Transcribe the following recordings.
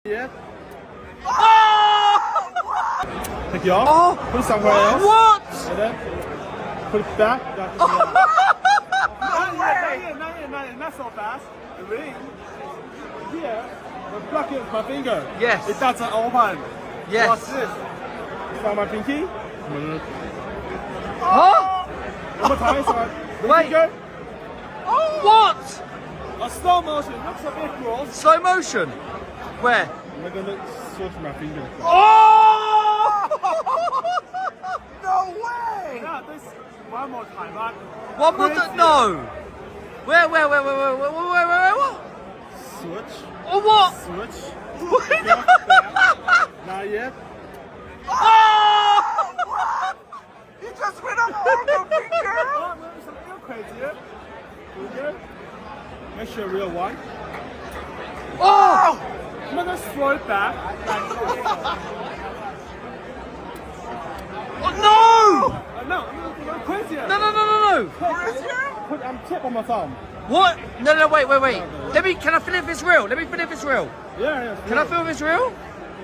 Yeah. Oh! Take it off. Oh! Put it somewhere else. What? And then put it back. Not yet. Not so fast. The ring. Here. The plug is my finger. Yes. It doesn't open. Yes. What's this? It's on my pinky. Huh? One more time. So the Wait. finger. What? A slow motion. Looks a bit gross. Slow motion? Where? I'm gonna switch my finger. Oh! No way! Yeah, this one more time. Right? One more time? No. Where? What? Switch. Oh, what? Switch. Wait. Not yet. Oh! He just went up on the finger! Oh, maybe something real crazy. Finger. Make sure real one. Oh! I'm gonna throw it back. Oh, no! No, I'm crazy. No. Put tip on my thumb. What? No, wait. Can I feel if it's real? Let me feel if it's real. Yeah. Can I feel if it's real?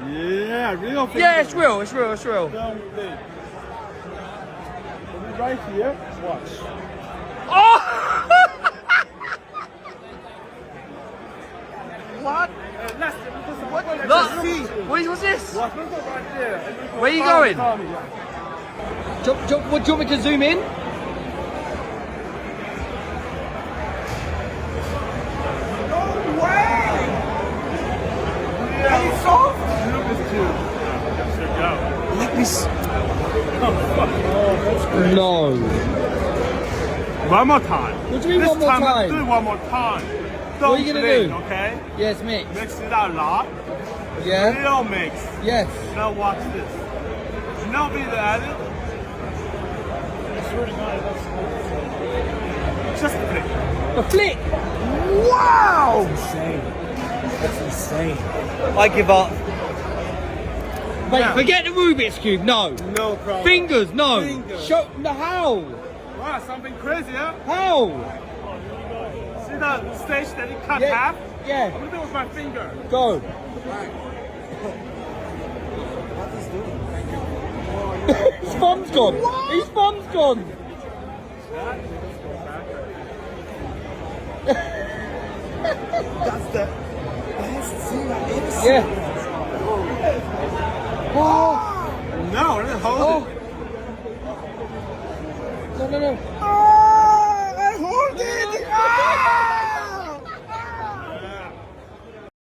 Yeah, real finger. Yeah, it's real. Don't think. Right here. Watch. Oh! What? Let's see. What's this? Watch. Look right there. Where are you going? Follow me. Do you want me to zoom in? No way! Hey, soft? Look at you. Should go. Let me. Oh, that's great. No. One more time. What do you mean This one more time? Do it one more time. Don't What are you gonna blink, do? Okay? Yes, mix. Mix it out a lot. Yeah. Real mix. Yes. Now watch this. No be the edit. Just flick. A flick. Wow! That's insane. I give up. Wait, Yeah. forget the Rubik's cube. No. No problem. Fingers. No. Fingers. Show. No, how? Wow, something crazy, huh? How? See the stage that you cut Yeah. half? Yeah. I'm gonna do it with my finger. Go. His thumb's gone. His thumb's gone. That's the best thing I've ever seen. Yeah. Oh. No, I didn't hold Oh. it. No. I hold it! Ah!